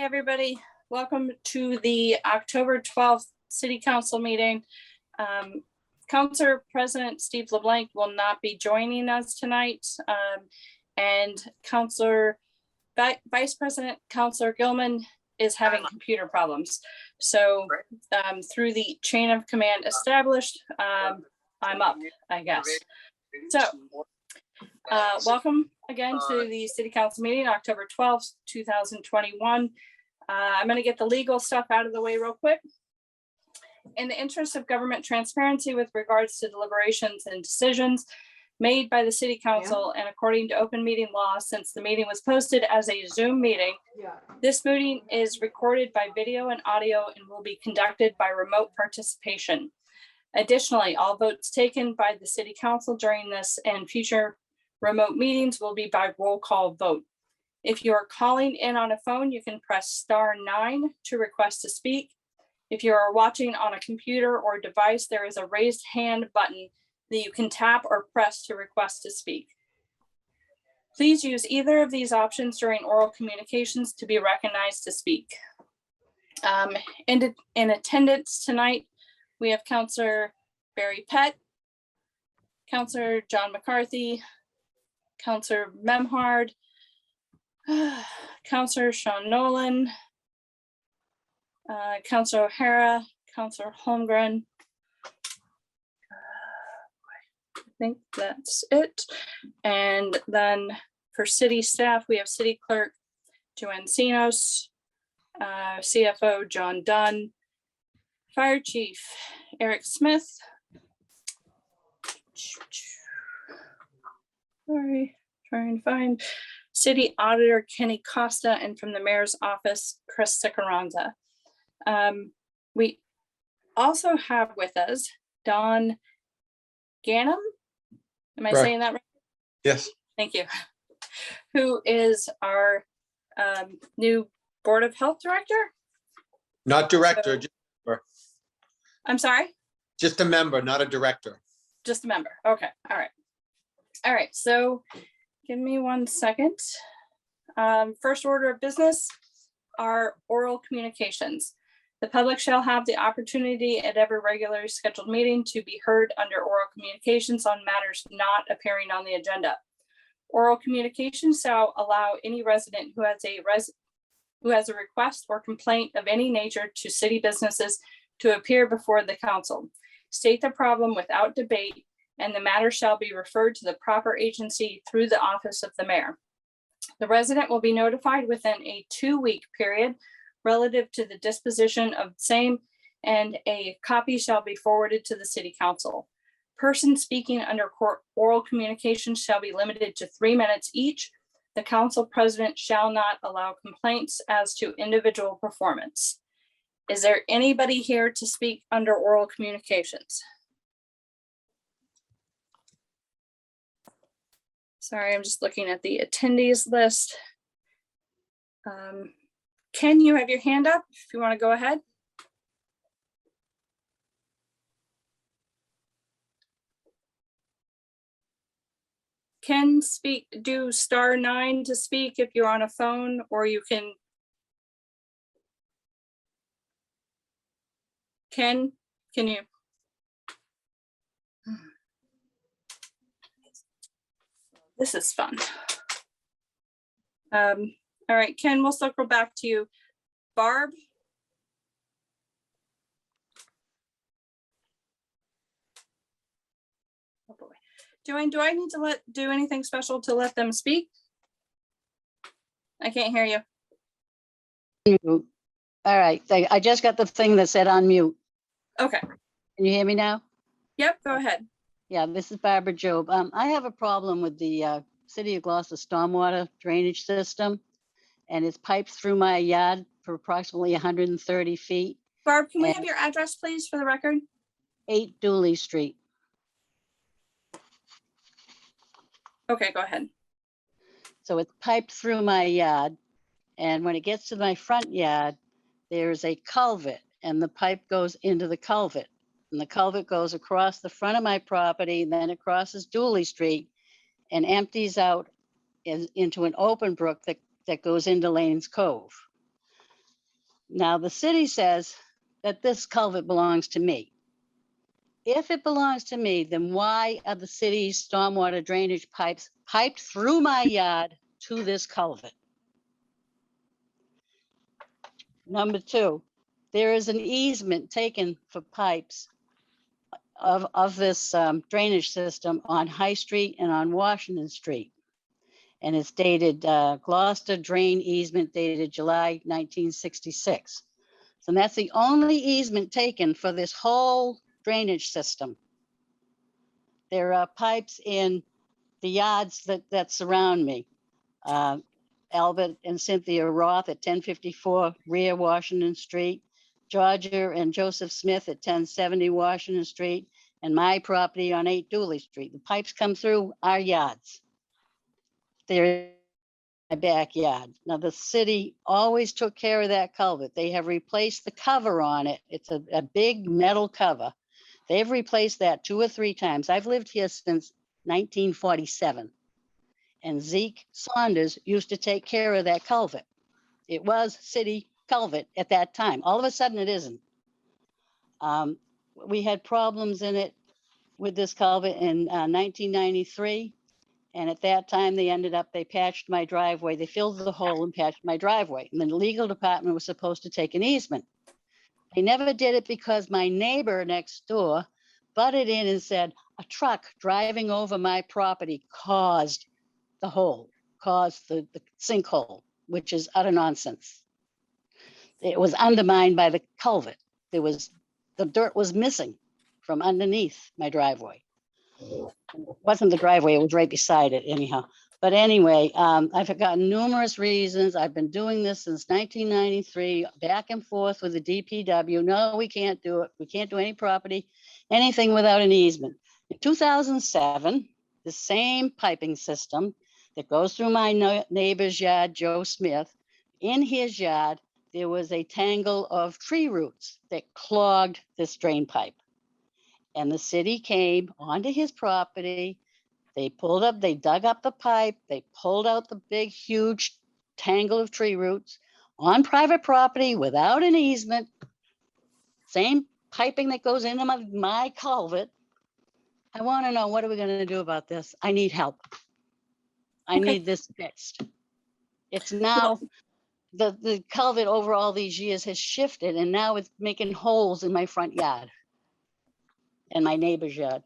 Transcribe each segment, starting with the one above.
everybody. Welcome to the October 12th City Council meeting. Council President Steve LeBlanc will not be joining us tonight. And Vice President Councilor Gilman is having computer problems. So through the chain of command established, I'm up, I guess. So welcome again to the City Council meeting, October 12th, 2021. I'm going to get the legal stuff out of the way real quick. In the interest of government transparency with regards to deliberations and decisions made by the City Council and according to open meeting law, since the meeting was posted as a Zoom meeting, this meeting is recorded by video and audio and will be conducted by remote participation. Additionally, all votes taken by the City Council during this and future remote meetings will be by roll call vote. If you are calling in on a phone, you can press *9 to request to speak. If you are watching on a computer or device, there is a raised hand button that you can tap or press to request to speak. Please use either of these options during oral communications to be recognized to speak. In attendance tonight, we have Councilor Barry Pett, Councilor John McCarthy, Councilor Memhard, Councilor Sean Nolan, Councilor O'Hara, Councilor Holmgren. I think that's it. And then for city staff, we have City Clerk Joanne Sinos, CFO John Dunn, Fire Chief Eric Smith. Sorry, trying to find City Auditor Kenny Costa, and from the Mayor's Office, Chris Sicaranza. We also have with us Don Ganem. Am I saying that right? Yes. Thank you. Who is our new Board of Health Director? Not director, just member. I'm sorry? Just a member, not a director. Just a member. Okay. All right. All right. So give me 1 second. First order of business are oral communications. The public shall have the opportunity at every regularly scheduled meeting to be heard under oral communications on matters not appearing on the agenda. Oral communications shall allow any resident who has a request or complaint of any nature to city businesses to appear before the council, state the problem without debate, and the matter shall be referred to the proper agency through the office of the mayor. The resident will be notified within a 2-week period relative to the disposition of same, and a copy shall be forwarded to the City Council. Persons speaking under oral communications shall be limited to 3 minutes each. The council president shall not allow complaints as to individual performance. Is there anybody here to speak under oral communications? Sorry, I'm just looking at the attendees list. Ken, you have your hand up if you want to go ahead. Ken, do *9 to speak if you're on a phone, or you can. Ken, can you? This is fun. All right, Ken, we'll circle back to you. Barb? Oh boy. Joanne, do I need to do anything special to let them speak? I can't hear you. All right, I just got the thing that said unmute. Okay. Can you hear me now? Yep, go ahead. Yeah, this is Barbara Job. I have a problem with the City of Gloucester stormwater drainage system, and it's piped through my yard for approximately 130 feet. Barb, can we have your address, please, for the record? 8 Dooley Street. Okay, go ahead. So it's piped through my yard, and when it gets to my front yard, there's a culvert, and the pipe goes into the culvert. And the culvert goes across the front of my property, then it crosses Dooley Street and empties out into an open brook that goes into Lane's Cove. Now, the city says that this culvert belongs to me. If it belongs to me, then why are the city's stormwater drainage pipes piped through my yard to this culvert? Number two, there is an easement taken for pipes of this drainage system on High Street and on Washington Street. And it's dated Gloucester Drain Easement dated July 1966. So that's the only easement taken for this whole drainage system. There are pipes in the yards that surround me. Albert and Cynthia Roth at 1054 rear Washington Street, Georgia and Joseph Smith at 1070 Washington Street, and my property on 8 Dooley Street. The pipes come through our yards. They're in my backyard. Now, the city always took care of that culvert. They have replaced the cover on it. It's a big metal cover. They've replaced that 2 or 3 times. I've lived here since 1947. And Zeke Saunders used to take care of that culvert. It was city culvert at that time. All of a sudden it isn't. We had problems in it with this culvert in 1993. And at that time they patched my driveway. They filled the hole and patched my driveway. And the legal department was supposed to take an easement. They never did it because my neighbor next door butted in and said, a truck driving over my property caused the hole, caused the sinkhole, which is utter nonsense. It was undermined by the culvert. The dirt was missing from underneath my driveway. It wasn't the driveway, it was right beside it anyhow. But anyway, I've gotten numerous reasons. I've been doing this since 1993, back and forth with the DPW. No, we can't do it. We can't do any property, anything without an easement. In 2007, the same piping system that goes through my neighbor's yard, Joe Smith, in his yard, there was a tangle of tree roots that clogged this drain pipe. And the city came onto his property. They dug up the pipe. They pulled out the big, huge tangle of tree roots on private property without an easement. Same piping that goes into my culvert. I want to know, what are we going to do about this? I need help. I need this fixed. It's now, the culvert over all these years has shifted, and now it's making holes in my front yard and my neighbor's yard.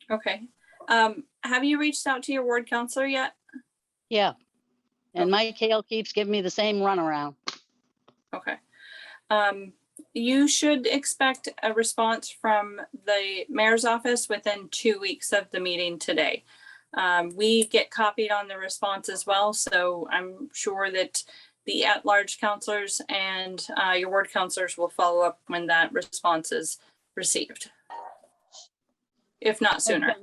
Okay. Have you reached out to your ward counselor yet? Yeah. And Mike Hale keeps giving me the same runaround. Okay. You should expect a response from the mayor's office within 2 weeks of the meeting today. We get copied on the response as well, so I'm sure that the at-large counselors and your ward counselors will follow up when that response is received, if not sooner.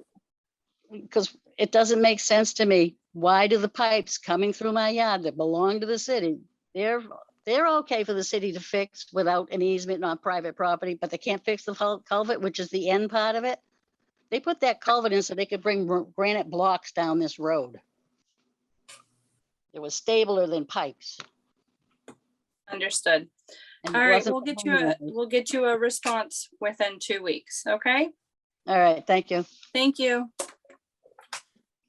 Because it doesn't make sense to me. Why do the pipes coming through my yard that belong to the city, they're okay for the city to fix without an easement on private property, but they can't fix the culvert, which is the end part of it? They put that culvert in so they could bring granite blocks down this road. It was stabler than pipes. Understood. And All it right, wasn't we'll get you a response within 2 weeks. Okay. All right, thank you. Thank you.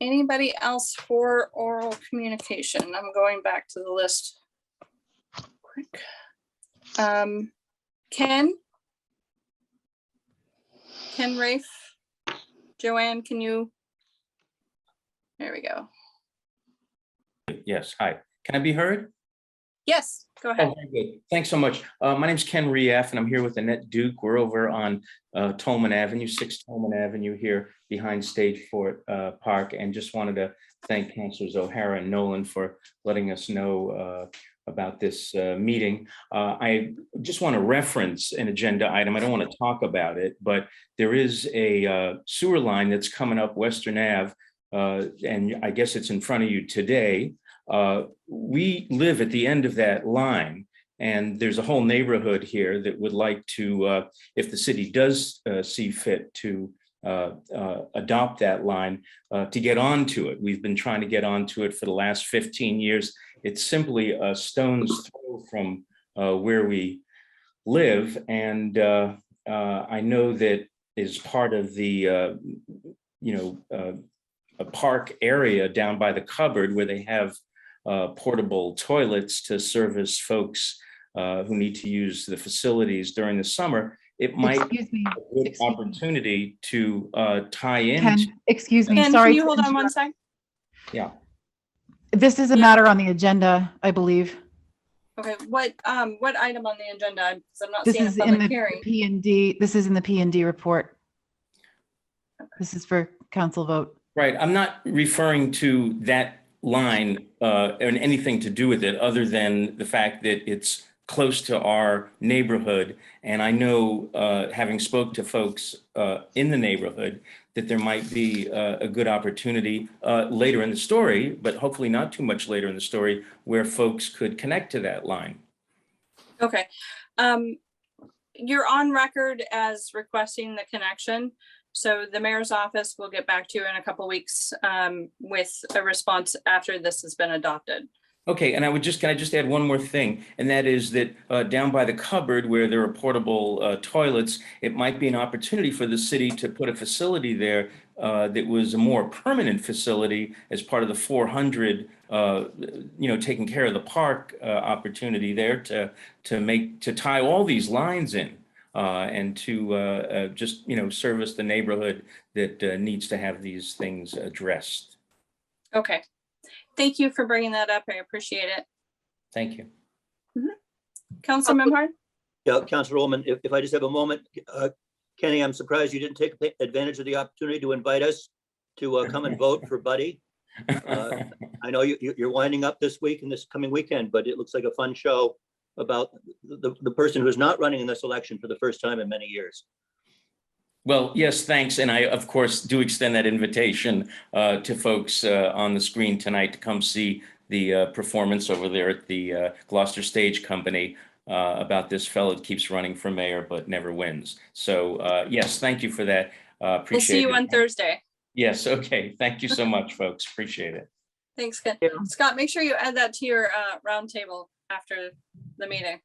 Anybody else for oral communication? I'm going back to the list. Quick. Ken Rafe, Joanne, can you? There we go. Yes, hi. Can I be heard? Yes, go ahead. Oh, very good. Thanks so much. My name's Ken Rief, and I'm here with Annette Duke. We're over on Tolman Avenue, 6 Tolman Avenue here behind Stage Fort Park, and just wanted to thank Councilors O'Hara and Nolan for letting us know about this meeting. I just want to reference an agenda item. I don't want to talk about it, but there is a sewer line that's coming up Western Ave, and I guess it's in front of you today. We live at the end of that line, and there's a whole neighborhood here that would like to, if the city does see fit to adopt that line, to get onto it. We've been trying to get onto it for the last 15 years. It's simply a stone's throw from where we live. And I know that is part of the, a park area down by the cupboard where they have portable toilets to service folks who need to use the facilities during the summer. It might Excuse me. be a good Excuse me. opportunity to tie in. Ken, excuse me, Ken, sorry. can you to hold on one interrupt. sec? Yeah. This is a Yeah. matter on the agenda, I believe. Okay, what item on the agenda? Because I'm not This seeing a is in public the hearing. P and D. This is in the P and D report. This is for council vote. Right. I'm not referring to that line and anything to do with it other than the fact that it's close to our neighborhood. And I know, having spoke to folks in the neighborhood, that there might be a good opportunity later in the story, but hopefully not too much later in the story, where folks could connect to that line. Okay. You're on record as requesting the connection. So the mayor's office will get back to you in a couple weeks with a response after this has been adopted. Okay, and can I just add one more thing? And that is that down by the cupboard where there are portable toilets, it might be an opportunity for the city to put a facility there that was a more permanent facility as part of the 400, taking care of the park opportunity there to tie all these lines in and to just, service the neighborhood that needs to have these things addressed. Okay. Thank you for bringing that up. I appreciate it. Thank you. Council Memhard? Yeah, Councilor Ullman, if I just have a moment, Kenny, I'm surprised you didn't take advantage of the opportunity to invite us to come and vote for Buddy. I know you're winding up this week and this coming weekend, but it looks like a fun show about the person who's not running in this election for the first time in many years. Well, yes, thanks. And I, of course, do extend that invitation to folks on the screen tonight to come see the performance over there at the Gloucester Stage Company about this fellow that keeps running for mayor but never wins. So yes, thank you for that. Appreciate We'll see you it. on Thursday. Yes, okay. Thank you so much, folks. Appreciate it. Thanks, Ken. Yeah. Scott, make sure you add that to your round table after the meeting.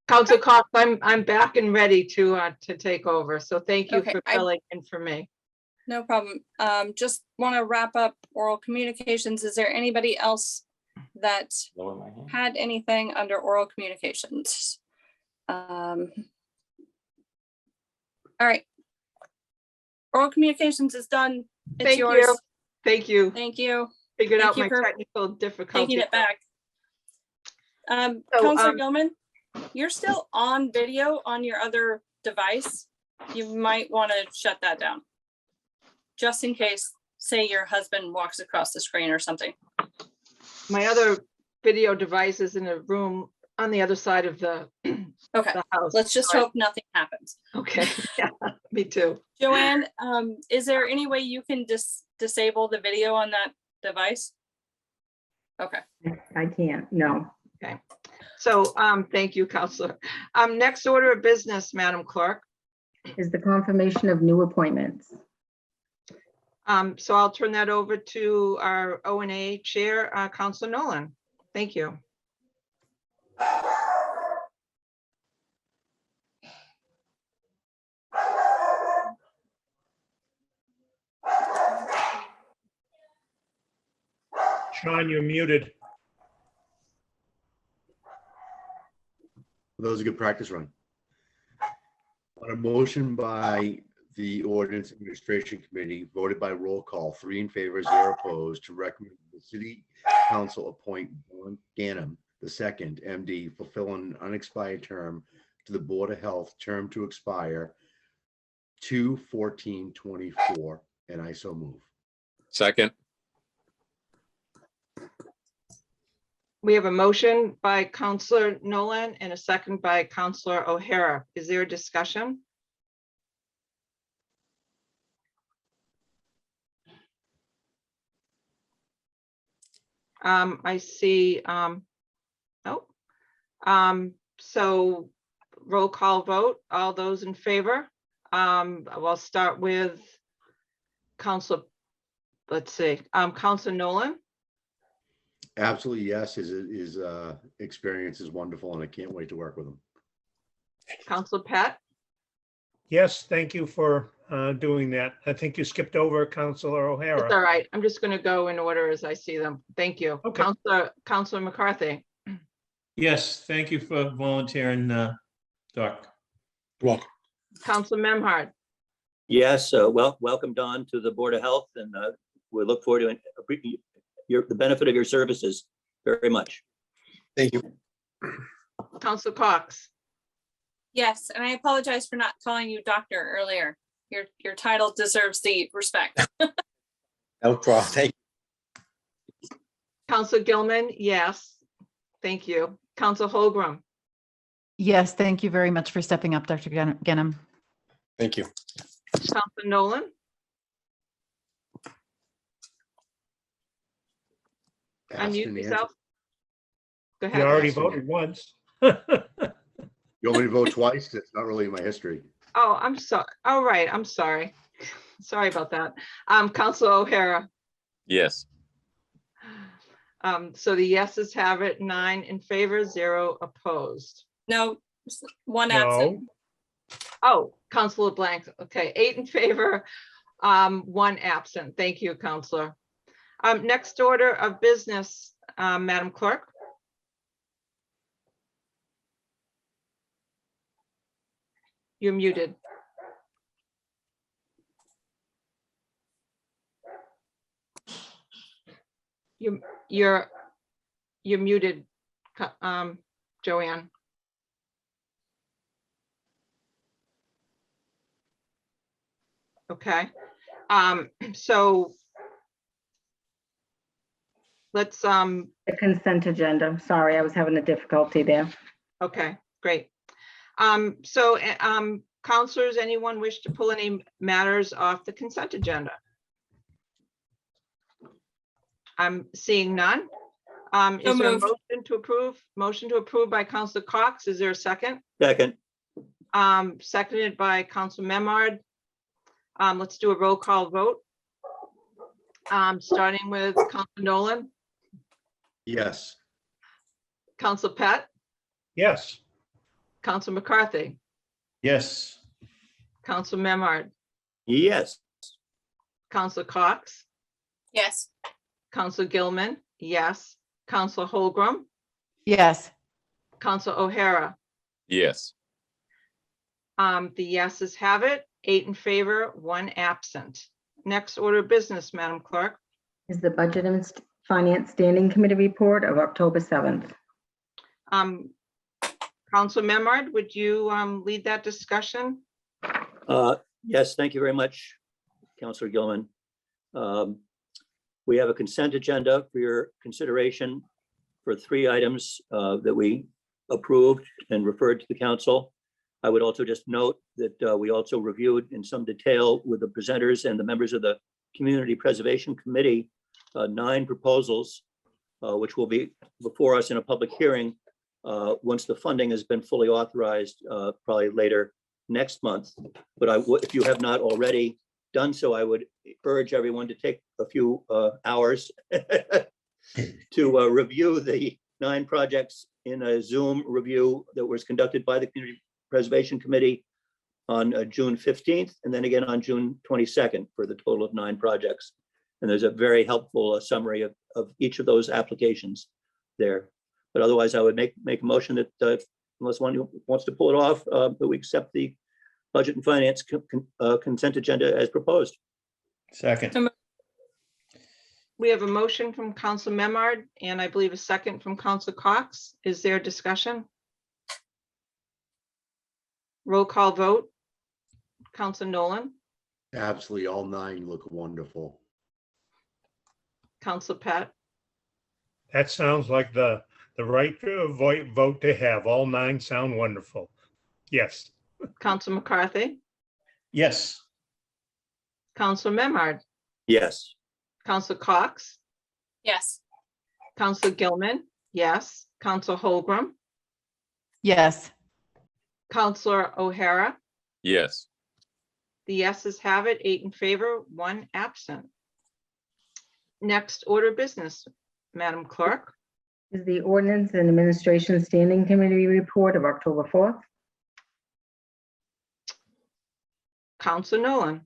Council Cox, I'm back and ready to take over. So thank you Okay, for I- filling in for me. No problem. Just want to wrap up oral communications. Is there anybody else that Lower my hand. had anything under oral communications? All right. Oral communications is done. It's Thank yours. you. Thank you. Thank you. Figured thank out you my for technical difficulty. Taking it back. So, Councilor Gilman, you're still on video on your other device. You might want to shut that down. Just in case, say your husband walks across the screen or something. My other video device is in a room on the other side of the Okay, house. let's just Sorry. hope nothing happens. Okay, yeah, me too. Joanne, is there any way you can disable the video on that device? Okay, I can't, no. So thank you, Counselor. Next order of business, Madam Clerk. Is the confirmation of new appointments. So I'll turn that over to our O&A Chair, Counselor Nolan. Thank you. Sean, you're muted. That was a good practice run. On a motion by the Ordinance Administration Committee, voted by roll call, 3 in favor, 0 opposed, to recommend the City Council appoint John Ganem II, MD, fulfill an unexpired term to the Board of Health, term to expire 2/14/24, and I so move. Second. We have a motion by Counselor Nolan and a second by Counselor O'Hara. Is there a discussion? I see, so roll call vote, all those in favor? We'll start with Counselor, let's see, Counselor Nolan, Absolutely, yes. His experience is wonderful and I can't wait to work with him. Counselor Pat? Yes, thank you for doing that. I think you skipped over Counselor It's O'Hara. all right. I'm just going to go in order as I see them. Thank you. Okay. Counselor McCarthy? Yes, thank you for volunteering, Doc. Welcome. Counselor Memhard? Yes, welcome, Don, to the Board of Health, and we look forward to the benefit of your services very much. Thank you. Counselor Cox? Yes, and I apologize for not calling you doctor earlier. Your title deserves the respect. No problem. Thank you. Counselor Gilman? Yes. Thank you. Counselor Holgram? Yes, thank you very much for stepping up, Dr. Genham. Thank you. Counselor Nolan? Asked Unmute and yourself. Go You ahead. already Yes, voted once. You want me to vote twice? It's not really in my history. Oh, I'm sorry. All right, I'm sorry. Sorry about that. Counselor O'Hara? Yes. So the yeses have it, 9 in favor, 0 opposed. No, one absent. No, Oh, Counselor Blank. Okay, 8 in favor, 1 absent. Thank you, Counselor. Next order of business, Madam Clerk. You're muted. You're muted, Joanne. Okay, so let's, The consent agenda. Sorry, I was having a difficulty there. okay, great. Counselors, anyone wish to pull any matters off the consent agenda? I'm seeing none. Is there a moved. motion to approve? Motion to approve by Counselor Cox. Is there a second? Second, Seconded by Counselor Memard. Let's do a roll call vote. Starting with Counselor Nolan, Yes. Counselor Pat, yes, Counselor McCarthy, Yes, Counselor Memard, yes. Counselor Cox, Yes. Counselor Gilman, yes. Counselor Holgram, Yes, Counselor O'Hara. Yes. The yeses have it, 8 in favor, 1 absent. Next order of business, Madam Clerk. Is the Budget and Finance Standing Committee report of October 7th. Counselor Memard, would you lead that discussion? Yes, thank you very much, Councilor Gilman. We have a consent agenda for your consideration for 3 items that we approved and referred to the council. I would also just note that we also reviewed in some detail with the presenters and the members of the Community Preservation Committee 9 proposals, which will be before us in a public hearing once the funding has been fully authorized, probably later next month. But if you have not already done so, I would urge everyone to take a few hours to review the 9 projects in a Zoom review that was conducted by the Community Preservation Committee on June 15th, and then again on June 22nd for the total of 9 projects. And there's a very helpful summary of each of those applications there. But otherwise, I would make a motion that unless one wants to pull it off, that we accept the Budget and Finance consent agenda as proposed. second. We have a motion from Council Memard and I believe a second from Council Cox. Is there discussion? Roll call vote. Council Nolan, Absolutely. All 9 look wonderful. Council Pat, that sounds like the right vote to have. All 9 sound wonderful. Yes, Council McCarthy, Yes, Council Memard, Yes. Council Cox, Yes. Council Gilman, yes. Council Holgram, yes, Councilor O'Hara. Yes. The yeses have it, 8 in favor, 1 absent. Next order of business, Madam Clerk. Is the Ordinance and Administration Standing Committee report of October 4th. Counselor Nolan.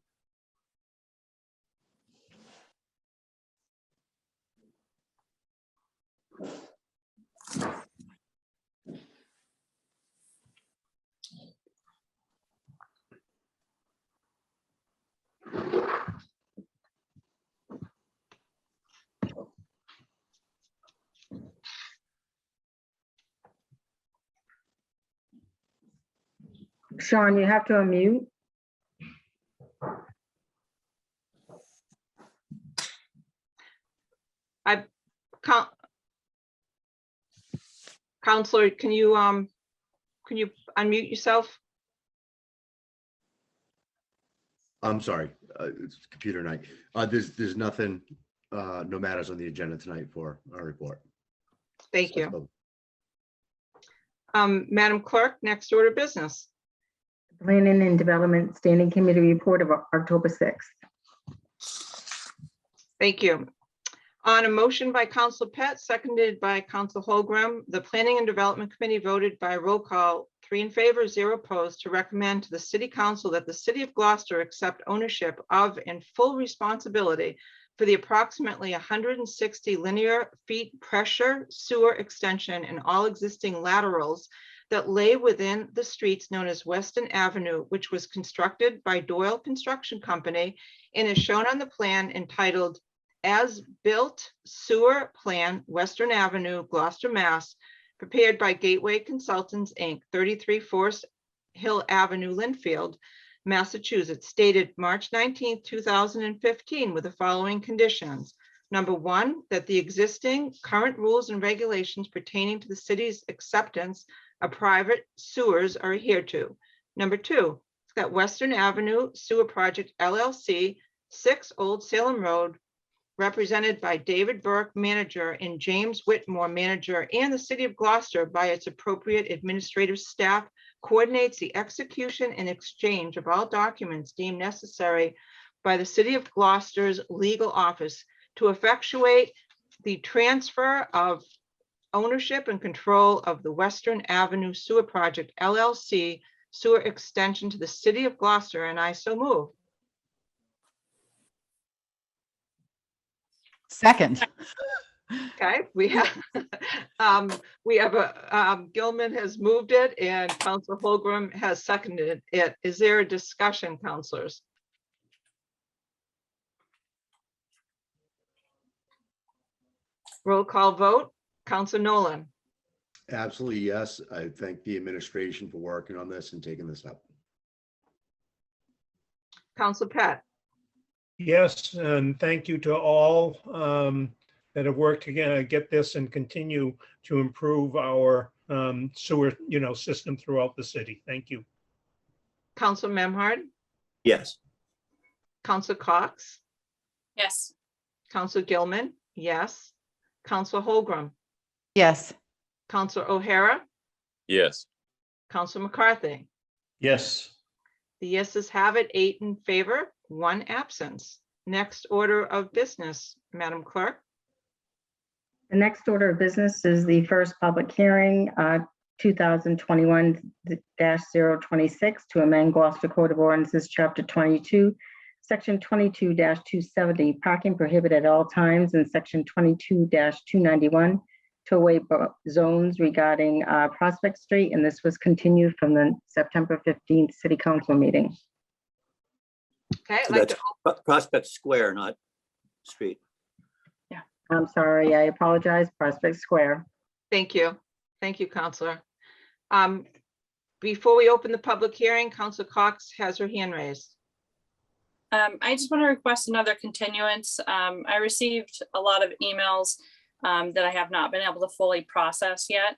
Sean, you have to unmute. Counselor, can you unmute yourself? I'm sorry, it's computer night. There's nothing, no matters on the agenda tonight for our report. Thank you. Madam Clerk, next order of business. Planning and Development Standing Committee report of October 6th. Thank you. On a motion by Council Pett, seconded by Council Holgram, the Planning and Development Committee voted by roll call, 3 in favor, 0 opposed, to recommend to the City Council that the City of Gloucester accept ownership of and full responsibility for the approximately 160 linear feet pressure sewer extension and all existing laterals that lay within the streets known as Weston Avenue, which was constructed by Doyle Construction Company and is shown on the plan entitled As-Built Sewer Plan, Western Avenue, Gloucester, Mass., prepared by Gateway Consultants, Inc., 33 Forest Hill Avenue, Linfield, Massachusetts, dated March 19, 2015, with the following conditions. Number 1, that the existing current rules and regulations pertaining to the city's acceptance of private sewers are adhered to. Number 2, that Western Avenue Sewer Project LLC, 6 Old Salem Road, represented by David Burke, manager, and James Whitmore, manager, and the City of Gloucester by its appropriate administrative staff, coordinates the execution and exchange of all documents deemed necessary by the City of Gloucester's legal office to effectuate the transfer of ownership and control of the Western Avenue Sewer Project LLC sewer extension to the City of Gloucester, and I so move. Second. Okay, we have Gilman has moved it and Council Holgram has seconded it. Is there a discussion, councilors? Roll call vote. Council Nolan. Absolutely, yes. I thank the administration for working on this and taking this up. Council Pett. Yes, and thank you to all that have worked to get this and continue to improve our sewer, system throughout the city. Thank you. Council Memhard. Yes. Council Cox. Yes. Council Gilman. Yes. Council Holgram. Yes. Council O'Hara. Yes. Council McCarthy. Yes. The yeses have it, 8 in favor, 1 absence. Next order of business, Madam Clerk. The next order of business is the first public hearing, 2021-026, to amend Gloucester Code of Ordinances, Chapter 22, Section 22-270, parking prohibited at all times, and Section 22-291, two-way zones regarding Prospect Street, and this was continued from the September 15th City Council meeting. Okay, So that's Prospect Square, not street. I'm sorry, I apologize, Prospect Square. Thank you. Thank you, Counselor. Before we open the public hearing, Council Cox has her hand raised. I just want to request another continuance. I received a lot of emails that I have not been able to fully process yet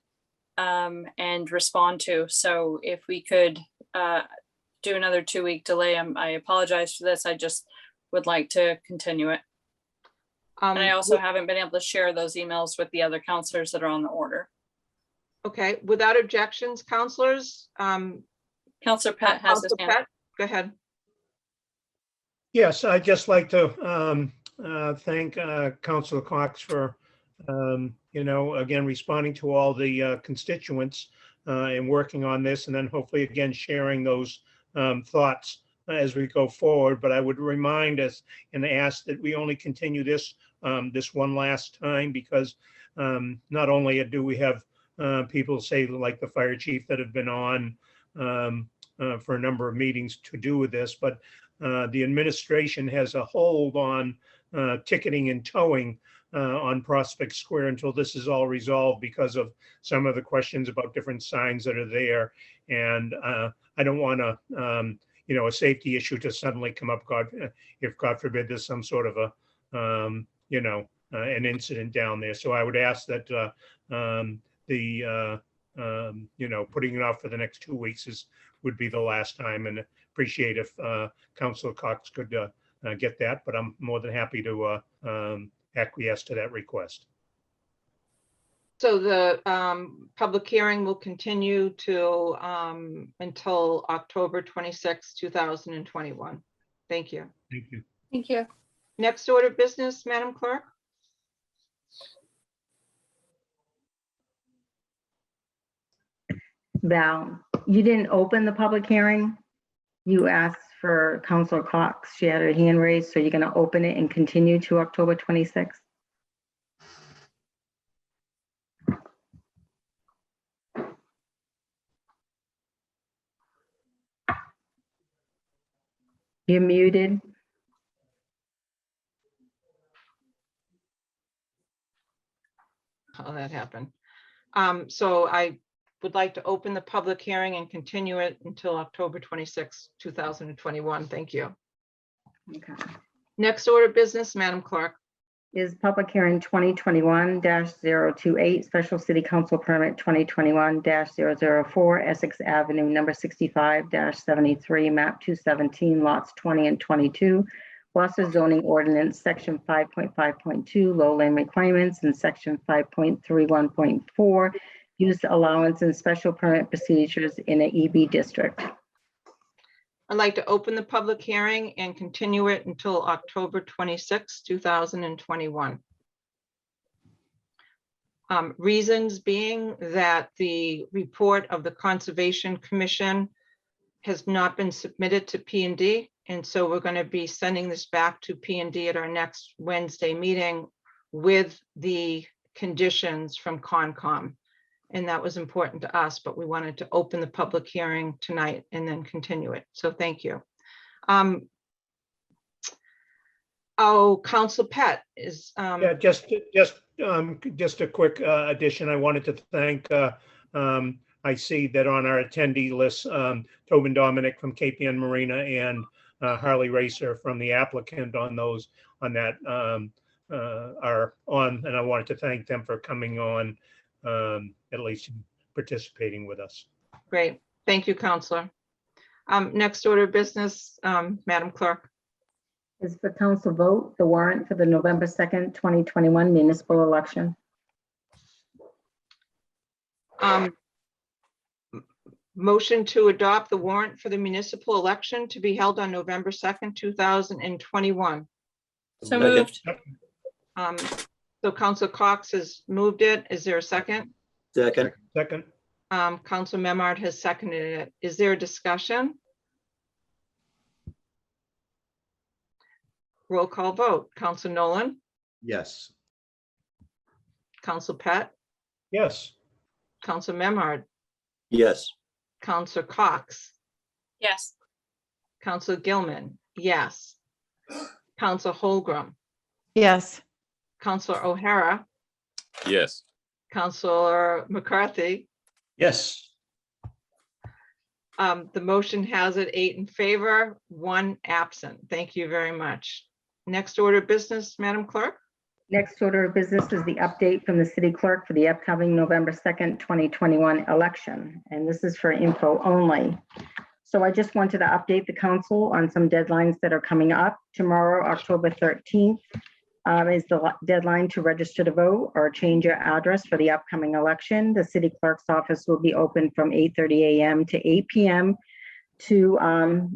and respond to. So if we could do another 2-week delay, I apologize for this. I just would like to continue it. And I also haven't been able to share those emails with the other counselors that are on the order. Okay, without objections, counselors. Counselor Pett has his hand. Pett, go ahead. Yes, I'd just like to thank Councilor Cox for again, responding to all the constituents and working on this, and then hopefully again, sharing those thoughts as we go forward. But I would remind us and ask that we only continue this this one last time, because not only do we have people say like the fire chief that have been on for a number of meetings to do with this, but the administration has a hold on ticketing and towing on Prospect Square until this is all resolved, because of some of the questions about different signs that are there. And I don't want to, a safety issue to suddenly come up, if God forbid there's some sort of a, an incident down there. So I would ask that putting it off for the next 2 weeks would be the last time, and appreciate if Councilor Cox could get that, but I'm more than happy to acquiesce to that request. So the public hearing will continue to until October 26, 2021. Thank you. Thank you. Thank you. Next order of business, Madam Clerk. Val, you didn't open the public hearing. You asked for Councilor Cox. She had her hand raised, so you're going to open it and continue to October 26th. You're muted. How that happened. So I would like to open the public hearing and continue it until October 26, 2021. Thank you. Okay. Next order of business, Madam Clerk. Is public hearing 2021-028, special city council permit 2021-004, Essex Avenue, number 65-73, map 217, lots 20 and 22. Gloucester zoning ordinance, section 5.5.2, lowland requirements, and section 5.31.4, use allowance and special permit procedures in an EB district. I'd like to open the public hearing and continue it until October 26, 2021. Reasons being that the report of the Conservation Commission has not been submitted to P&D, and so we're going to be sending this back to P&D at our next Wednesday meeting with the conditions from Concom. And that was important to us, but we wanted to open the public hearing tonight and then continue it. So thank you. Council Pett is. Yeah, just a quick addition. I wanted to thank, I see that on our attendee list, Tobin Dominic from KPN Marina and Harley Racer from the applicant on that are on, and I wanted to thank them for coming on, at least participating with us. Great. Thank you, Counselor. Next order of business, Madam Clerk. Is for council vote the warrant for the November 2nd, 2021 municipal election. Motion to adopt the warrant for the municipal election to be held on November 2nd, 2021. So moved. So Council Cox has moved it. Is there a second? Second. Second. Council Memard has seconded it. Is there a discussion? Roll call vote. Council Nolan, Yes. Council Pett, Yes. Council Memard, Yes. Council Cox, Yes. Council Gilman, yes. Council Holgram, Yes. Councilor O'Hara, Yes. Councilor McCarthy. Yes. The motion has it 8 in favor, 1 absent. Thank you very much. Next order of business, Madam Clerk. Next order of business is the update from the city clerk for the upcoming November 2nd, 2021 election. And this is for info only. So I just wanted to update the council on some deadlines that are coming up. Tomorrow, October 13th, is the deadline to register to vote or change your address for the upcoming election. The city clerk's office will be open from 8:30 a.m. to 8 p.m. to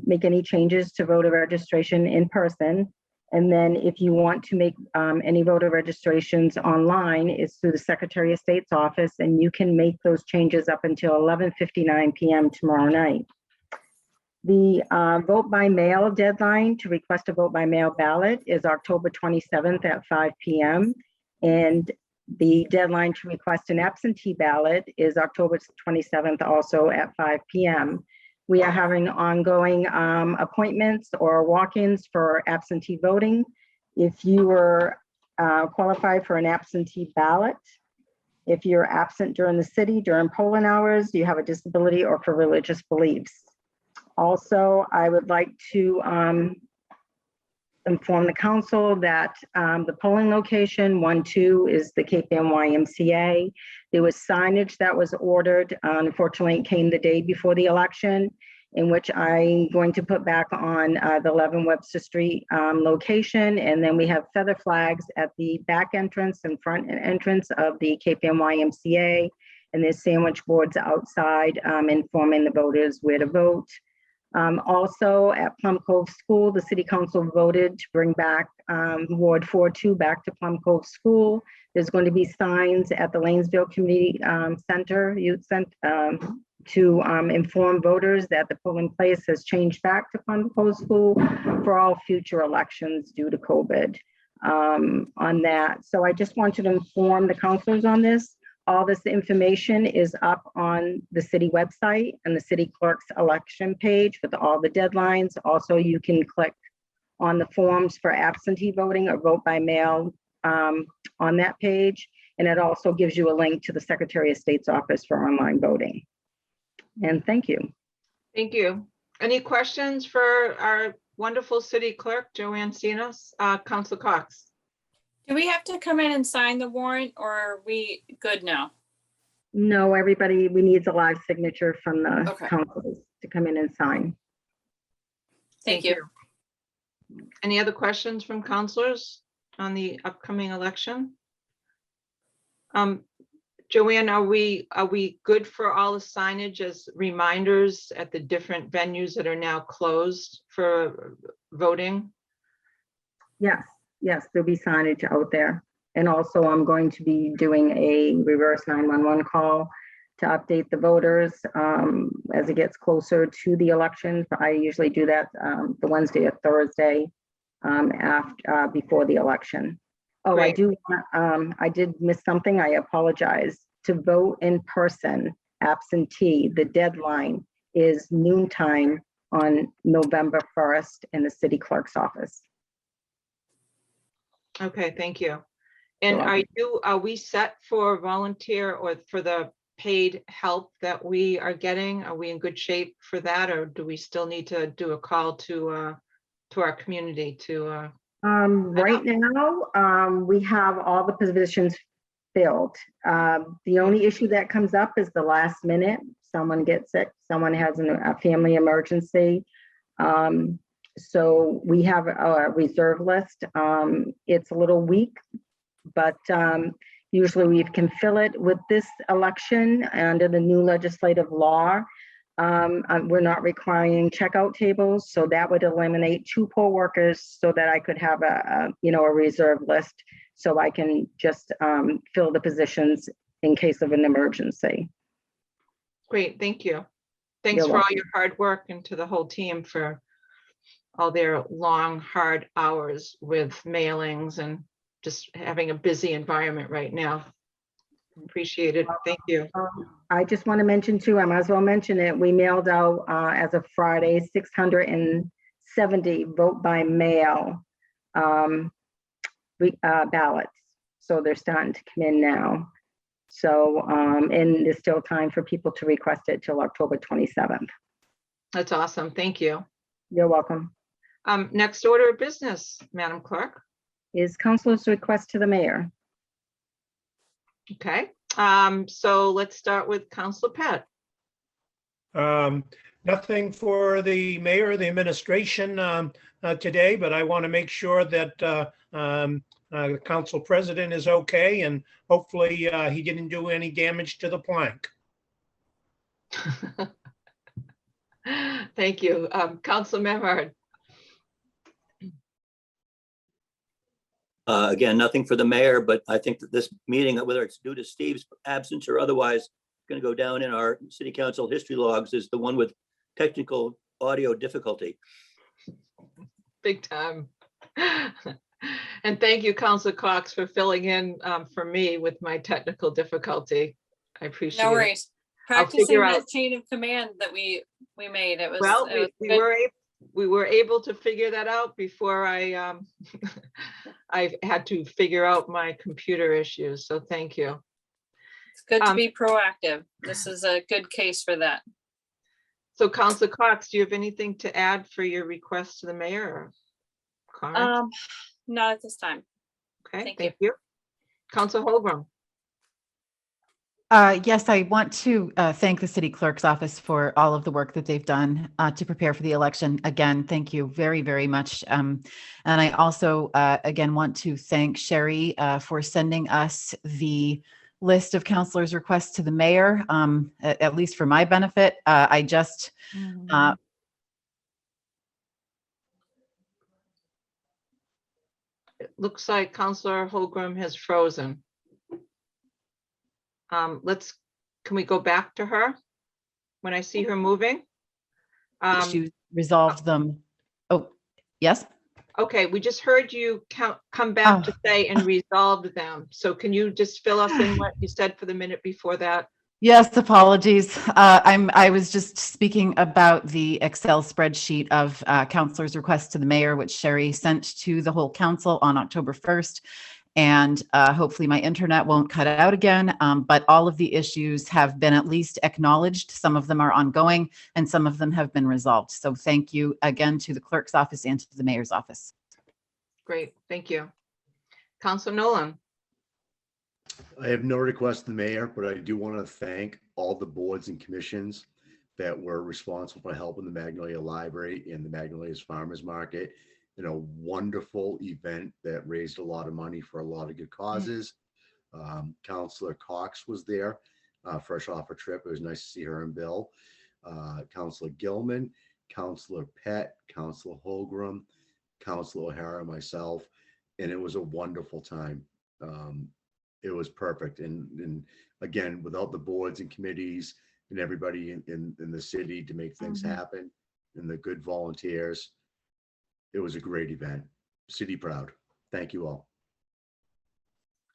make any changes to voter registration in person. And then if you want to make any voter registrations online, it's through the Secretary of State's office, and you can make those changes up until 11:59 p.m. tomorrow night. The vote by mail deadline to request a vote by mail ballot is October 27th at 5 p.m. And the deadline to request an absentee ballot is October 27th, also at 5 p.m. We are having ongoing appointments or walk-ins for absentee voting. If you were qualified for an absentee ballot, if you're absent during the city during polling hours, you have a disability, or for religious beliefs. Also, I would like to inform the council that the polling location 1-2 is the Cape Ann YMCA. There was signage that was ordered. Unfortunately, it came the day before the election, in which I'm going to put back on the 11 Webster Street location. And then we have feather flags at the back entrance and front entrance of the Cape Ann YMCA. And there's sandwich boards outside informing the voters where to vote. Also at Plum Cove School, the City Council voted to bring back Ward 4-2 back to Plum Cove School. There's going to be signs at the Lanesville Community Center, Youth Center, to inform voters that the polling place has changed back to Plum Cove School for all future elections due to COVID on that. So I just wanted to inform the councilors on this. All this information is up on the city website and the city clerk's election page with all the deadlines. Also, you can click on the forms for absentee voting or vote by mail on that page. And it also gives you a link to the Secretary of State's office for online voting. And thank you. Thank you. Any questions for our wonderful city clerk, Joanne Sinos? Council Cox. Do we have to come in and sign the warrant, or are we good now? No, everybody, we need the live signature from the Okay. councils to come in and sign. Thank you. Any other questions from councilors on the upcoming election? Joanne, are we good for all the signage as reminders at the different venues that are now closed for voting? Yes, there'll be signage out there. And also I'm going to be doing a reverse 911 call to update the voters as it gets closer to the election. I usually do that the Wednesday or Thursday before the election. Oh, Great. I did miss something. I apologize. To vote in person, absentee, the deadline is noontime on November 1st in the city clerk's office. Okay, thank you. And are we set for volunteer or for the paid help that we are getting? Are we in good shape for that, or do we still need to do a call to our community to? Right now, we have all the positions filled. The only issue that comes up is the last minute. Someone gets sick, someone has a family emergency. So we have a reserve list. It's a little weak, but usually we can fill it. With this election under the new legislative law, we're not requiring checkout tables, so that would eliminate 2 poll workers so that I could have a reserve list so I can just fill the positions in case of an emergency. Great, thank you. Thanks You're for welcome. all your hard work, and to the whole team for all their long, hard hours with mailings and just having a busy environment right now. Appreciate it. Thank you. I just want to mention too, I might as well mention it. We mailed out as of Friday, 670 vote by mail ballots. So they're starting to come in now. So, and there's still time for people to request it till October 27th. That's awesome. Thank you. You're welcome. Next order of business, Madam Clerk. Is councilor's request to the mayor. Okay, so let's start with Councilor Pat. Nothing for the mayor or the administration today, but I want to make sure that the council president is okay, and hopefully he didn't do any damage to the plank. Thank you. Councilor Memard. Again, nothing for the mayor, but I think that this meeting, whether it's due to Steve's absence or otherwise, going to go down in our city council history logs as the one with technical audio difficulty. Big time. And thank you, Councilor Cox, for filling in for me with my technical difficulty. I appreciate No it. worries. I'll Practicing figure out. that chain of command that we made. It was, Well, it was we good. were able to figure that out before I I had to figure out my computer issues. So thank you. It's good to be proactive. This is a good case for that. So Councilor Cox, do you have anything to add for your request to the mayor? Or comments? Not at this time. Okay, thank you. you. Councilor Holgram. Yes, I want to thank the city clerk's office for all of the work that they've done to prepare for the election. Again, thank you very, very much. And I also, again, want to thank Sherry for sending us the list of councilors' requests to the mayor, at least for my benefit. I just It looks like Councilor Holgram has frozen. Can we go back to her when I see her moving? issues, resolved them. Oh, yes. Okay, we just heard you come back to say and resolved them. So can you just fill us in what you said for the minute before that? Yes, apologies. I was just speaking about the Excel spreadsheet of councilors' requests to the mayor, which Sherry sent to the whole council on October 1st. And hopefully my internet won't cut out again, but all of the issues have been at least acknowledged. Some of them are ongoing and some of them have been resolved. So thank you again to the clerk's office and to the mayor's office. Great, thank you. Councilor Nolan. I have no request to the mayor, but I do want to thank all the boards and commissions that were responsible for helping the Magnolia Library and the Magnolia's Farmers Market in a wonderful event that raised a lot of money for a lot of good causes. Councilor Cox was there, fresh off a trip. It was nice to see her and Bill. Councilor Gilman, Councilor Pett, Councilor Holgram, Councilor O'Hara, myself, and it was a wonderful time. It was perfect. And again, without the boards and committees and everybody in the city to make things happen and the good volunteers, it was a great event. City proud. Thank you all.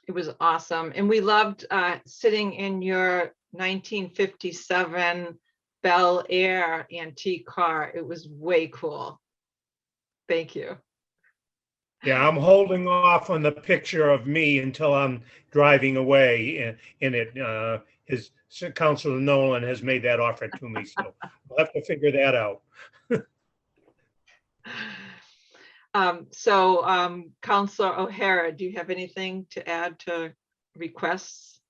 It was awesome. And we loved sitting in your 1957 Bel Air antique car. It was way cool. Thank you. Yeah, I'm holding off on the picture of me until I'm driving away in it. Councilor Nolan has made that offer to me, so we'll have to figure that out. Councilor O'Hara, do you have anything to add to requests?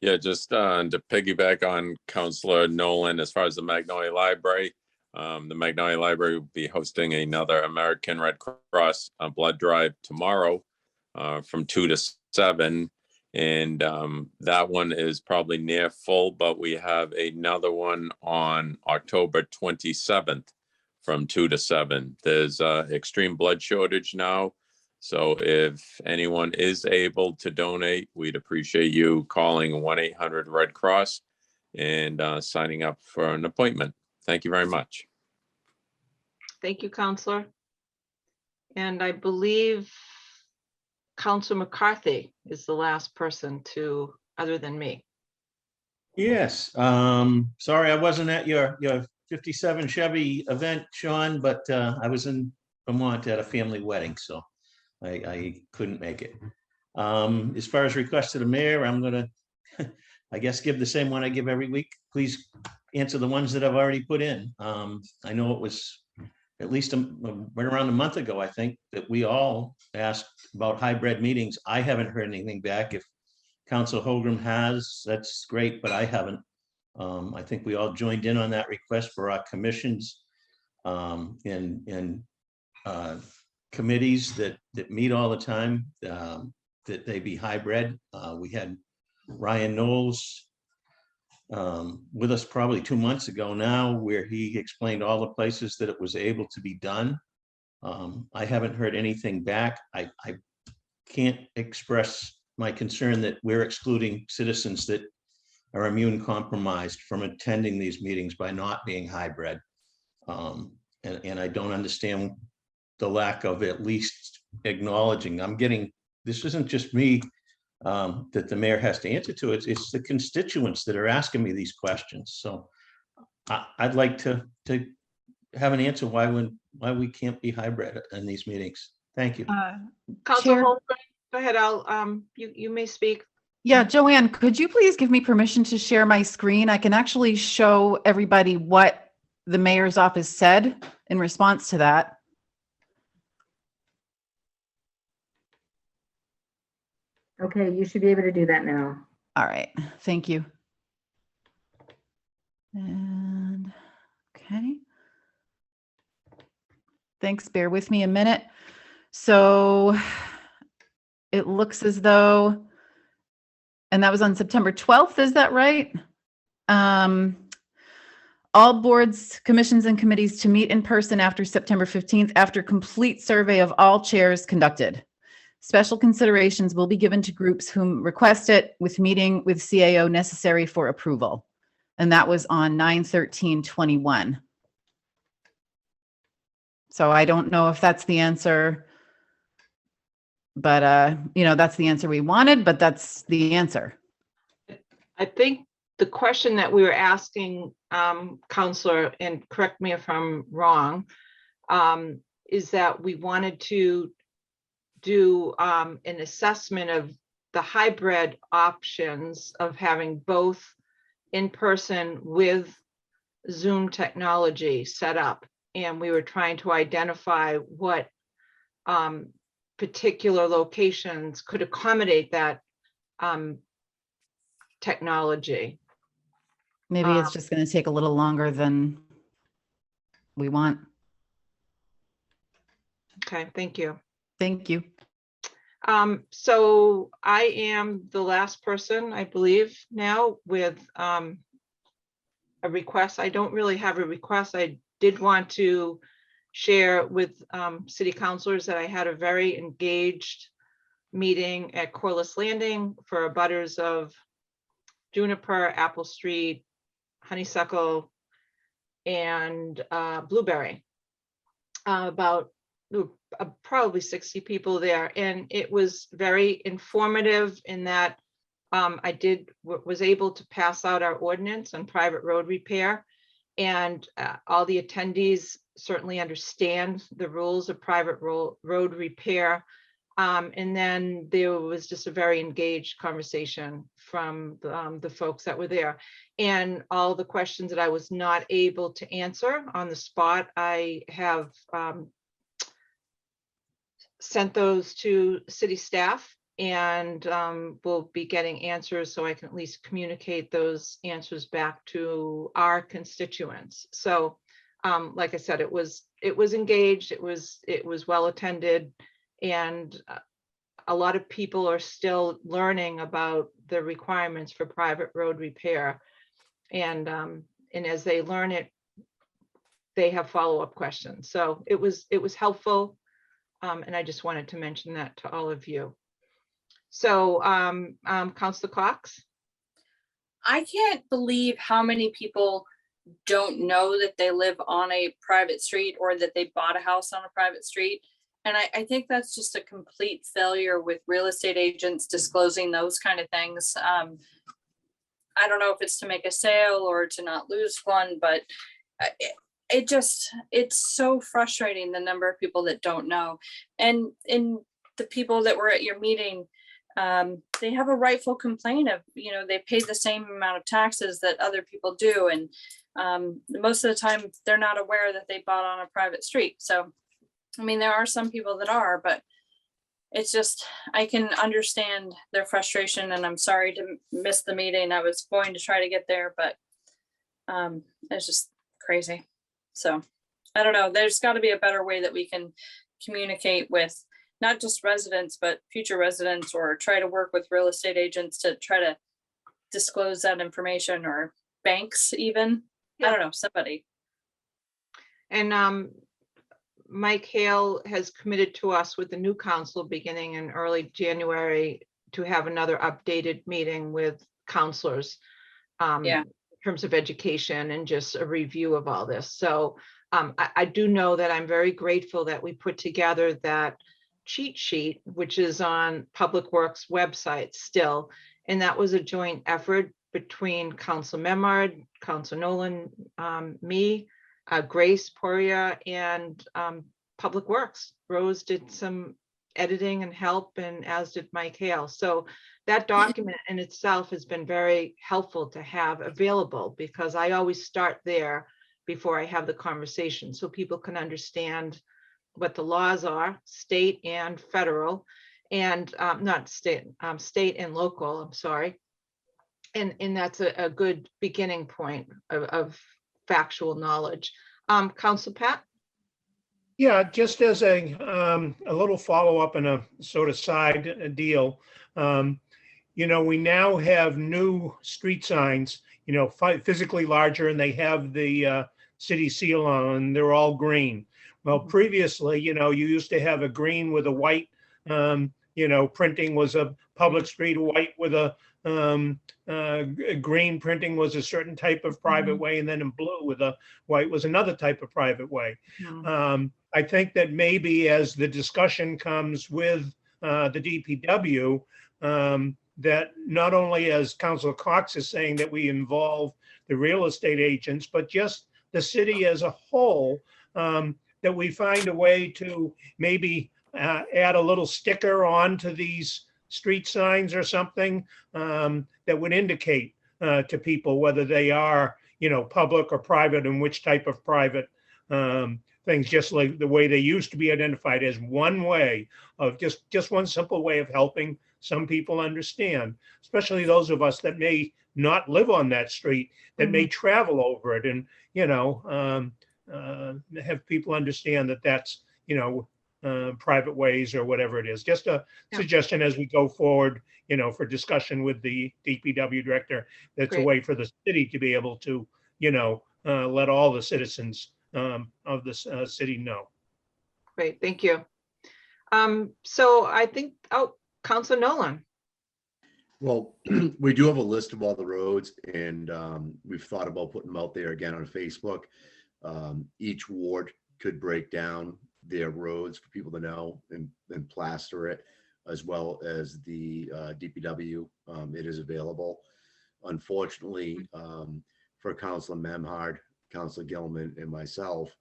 Yeah, just to piggyback on Councilor Nolan, as far as the Magnolia Library, the Magnolia Library will be hosting another American Red Cross blood drive tomorrow from 2 to 7. And that one is probably near full, but we have another one on October 27th from 2 to 7. There's extreme blood shortage now. So if anyone is able to donate, we'd appreciate you calling 1-800-RED Cross and signing up for an appointment. Thank you very much. Thank you, Councilor. And I believe Councilor McCarthy is the last person to, other than me. Yes, sorry I wasn't at your 57 Chevy event, Sean, but I was in Vermont at a family wedding, so I couldn't make it. As far as requests to the mayor, I'm gonna, I guess, give the same one I give every week. Please answer the ones that I've already put in. I know it was at least right around a month ago, I think, that we all asked about hybrid meetings. I haven't heard anything back. If Councilor Holgram has, that's great, but I haven't. I think we all joined in on that request for our commissions and committees that meet all the time, that they be hybrid. We had Ryan Knowles with us probably 2 months ago now, where he explained all the places that it was able to be done. I haven't heard anything back. I can't express my concern that we're excluding citizens that are immune compromised from attending these meetings by not being hybrid. And I don't understand the lack of at least acknowledging. This isn't just me that the mayor has to answer to. It's the constituents that are asking me these questions. So I'd like to have an answer why we can't be hybrid in these meetings. Thank you. Council Chair- Holmgren, go ahead. You may speak. Yeah, Joanne, could you please give me permission to share my screen? I can actually show everybody what the mayor's office said in response to that. Okay, you should be able to do that now. All right, thank you. And, okay. Thanks, bear with me a minute. So it looks as though, and that was on September 12th, is that right? All boards, commissions, and committees to meet in person after September 15th, after complete survey of all chairs conducted. Special considerations will be given to groups whom request it, with meeting with CAO necessary for approval. And that was on 9/13/21. So I don't know if that's the answer, but that's the answer we wanted, but that's the answer. I think the question that we were asking, Counselor, and correct me if I'm wrong, is that we wanted to do an assessment of the hybrid options of having both in person with Zoom technology set up. And we were trying to identify what particular locations could accommodate that technology. Maybe it's just going to take a little longer than we want. Okay, thank you. Thank you. So I am the last person, I believe, now with a request. I don't really have a request. I did want to share with city councilors that I had a very engaged meeting at Corliss Landing for abutters of Juniper, Apple Street, Honeysuckle, and Blueberry. About probably 60 people there, and it was very informative in that I was able to pass out our ordinance on private road repair, and all the attendees certainly understand the rules of private road repair. And then there was just a very engaged conversation from the folks that were there. And all the questions that I was not able to answer on the spot, I have sent those to city staff, and we'll be getting answers so I can at least communicate those answers back to our constituents. So like I said, it was engaged, it was well attended, and a lot of people are still learning about the requirements for private road repair. And as they learn it, they have follow-up questions. So it was helpful. And I just wanted to mention that to all of you. So Councilor Cox? I can't believe how many people don't know that they live on a private street or that they bought a house on a private street. And I think that's just a complete failure with real estate agents disclosing those kind of things. I don't know if it's to make a sale or to not lose one, but it's so frustrating, the number of people that don't know. And in the people that were at your meeting, they have a rightful complaint of, they paid the same amount of taxes that other people do. And most of the time they're not aware that they bought on a private street. So, I mean, there are some people that are, but it's just, I can understand their frustration, and I'm sorry to miss the meeting. I was going to try to get there, but it's just crazy. So I don't know, there's got to be a better way that we can communicate with not just residents, but future residents, or try to work with real estate agents to try to disclose that information, or banks even. I don't know, somebody. And Mike Hale has committed to us with the new council beginning in early January to have another updated meeting with counselors. Yeah. In terms of education and just a review of all this. So I do know that I'm very grateful that we put together that cheat sheet, which is on Public Works website still. And that was a joint effort between Council Memard, Council Nolan, me, Grace Poria, and Public Works. Rose did some editing and help, and as did Mike Hale. So that document in itself has been very helpful to have available, because I always start there before I have the conversation, so people can understand what the laws are, state and federal, and not state, state and local, I'm sorry. And that's a good beginning point of factual knowledge. Council Pat? Yeah, just as a little follow-up and a sort of side deal. You know, we now have new street signs, you know, physically larger, and they have the city seal on, and they're all green. Well, previously, you know, you used to have a green with a white, you know, printing was a public street, white with a green printing was a certain type of private way, and then in blue with a white was another type of private way. I think that maybe as the discussion comes with the DPW, that not only as Councilor Cox is saying that we involve the real estate agents, but just the city as a whole, that we find a way to maybe add a little sticker onto these street signs or something that would indicate to people whether they are, you know, public or private, and which type of private things, just like the way they used to be identified as one way of just one simple way of helping some people understand, especially those of us that may not live on that street, that may travel over it, and, you know, have people understand that that's, you know, private ways or whatever it is. Just a suggestion as we go forward, you know, for discussion with the DPW director, that's Great. a way for the city to be able to, you know, let all the citizens of the city know. Great, thank you. So I think, Council Nolan. Well, we do have a list of all the roads, and we've thought about putting them out there again on Facebook. Each ward could break down their roads for people to know and plaster it, as well as the DPW. It is available. Unfortunately, for Councilor Memhard, Councilor Gilman, and myself,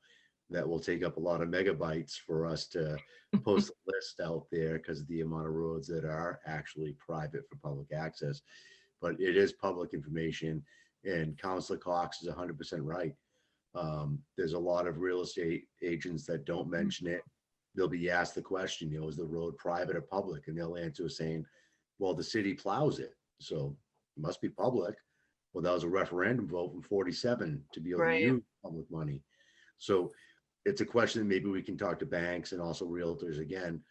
that will take up a lot of megabytes for us to post a list out there, because of the amount of roads that are actually private for public access. But it is public information, and Councilor Cox is 100% right. There's a lot of real estate agents that don't mention it. They'll be asked the question, you know, is the road private or public? And they'll answer saying, well, the city plows it, so it must be public. Well, that was a referendum vote from 47 to be able to use public money. So it's a question that maybe we can talk to banks and also realtors again,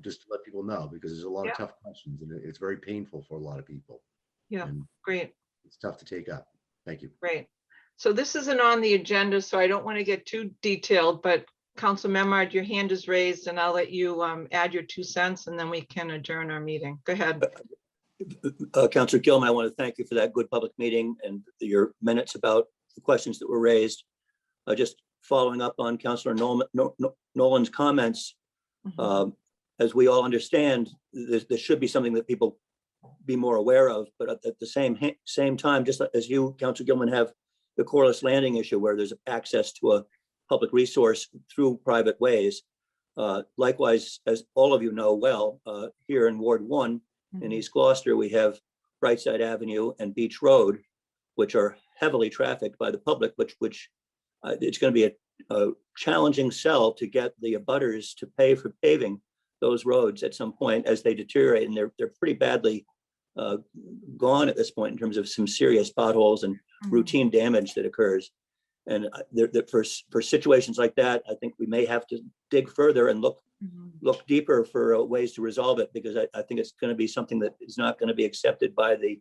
just to let people know, because there's a lot of tough questions, and it's very painful for a lot of people. Yeah, and great. It's tough to take up. Thank you. Great. So this isn't on the agenda, so I don't want to get too detailed, but Council Memard, your hand is raised, and I'll let you add your 2 cents, and then we can adjourn our meeting. Go ahead. Councilor Gilman, I want to thank you for that good public meeting and your minutes about the questions that were raised. Just following up on Councilor Nolan's comments, as we all understand, there should be something that people be more aware of, but at the same time, just as you, Councilor Gilman, have the Corliss Landing issue, where there's access to a public resource through private ways. Likewise, as all of you know well, here in Ward 1 in East Gloucester, we have Brightside Avenue and Beach Road, which are heavily trafficked by the public, which it's going to be a challenging sell to get the abutters to pay for paving those roads at some point as they deteriorate, and they're pretty badly gone at this point in terms of some serious potholes and routine damage that occurs. And for situations like that, I think we may have to dig further and look deeper for ways to resolve it, because I think it's going to be something that is not going to be accepted by the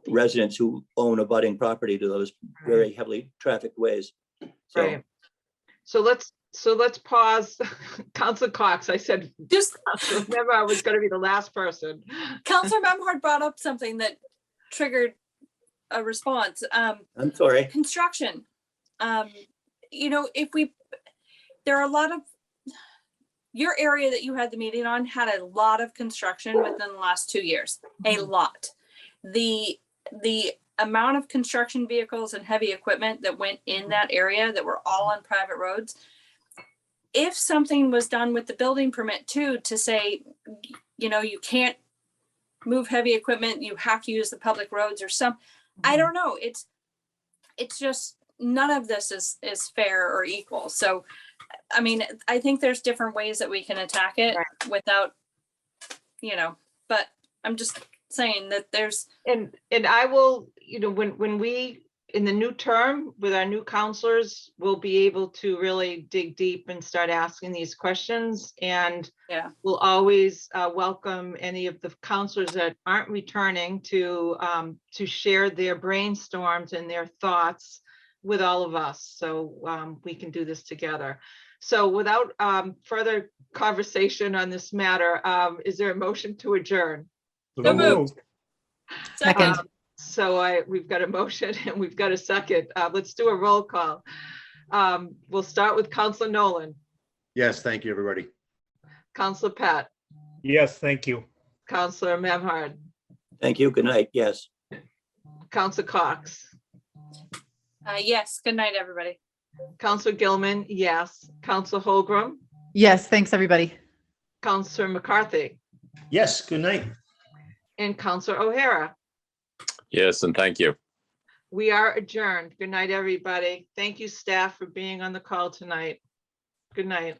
residents who own abutting property to those very heavily trafficked ways. So, Right. So let's pause. Council Cox, I said, Just remember I was going to be the last person. Counselor Memhard brought up something that triggered a response. I'm sorry. Construction. You know, there are a lot of, your area that you had the meeting on had a lot of construction within the last 2 years, a lot. The amount of construction vehicles and heavy equipment that went in that area that were all on private roads. If something was done with the building permit too, to say, you know, you can't move heavy equipment, you have to use the public roads or some, I don't know. It's just, none of this is fair or equal. So, I mean, I think there's different ways that we can attack it without, you know, but I'm just saying that there's. And I will, you know, when we, in the new term with our new counselors, we'll be able to really dig deep and start asking these questions. And we'll always welcome any of the counselors that aren't returning to share their brainstorms and their thoughts with all of us. So we can do this together. So without further conversation on this matter, is there a motion to adjourn? So moved. Second. So we've got a motion and we've got a second. Let's do a roll call. We'll start with Councilor Nolan, Yes, thank you, everybody. Councilor Pat, Yes, thank you. Councilor Memhard, Thank you. Good night. Yes. Councilor Cox, Yes, good night, everybody. Councilor Gilman, yes. Councilor Holgram, Yes, thanks, everybody. Councilor McCarthy, Yes, good night. and Councilor O'Hara. Yes, and thank you. We are adjourned. Good night, everybody. Thank you, staff, for being on the call tonight. Good night.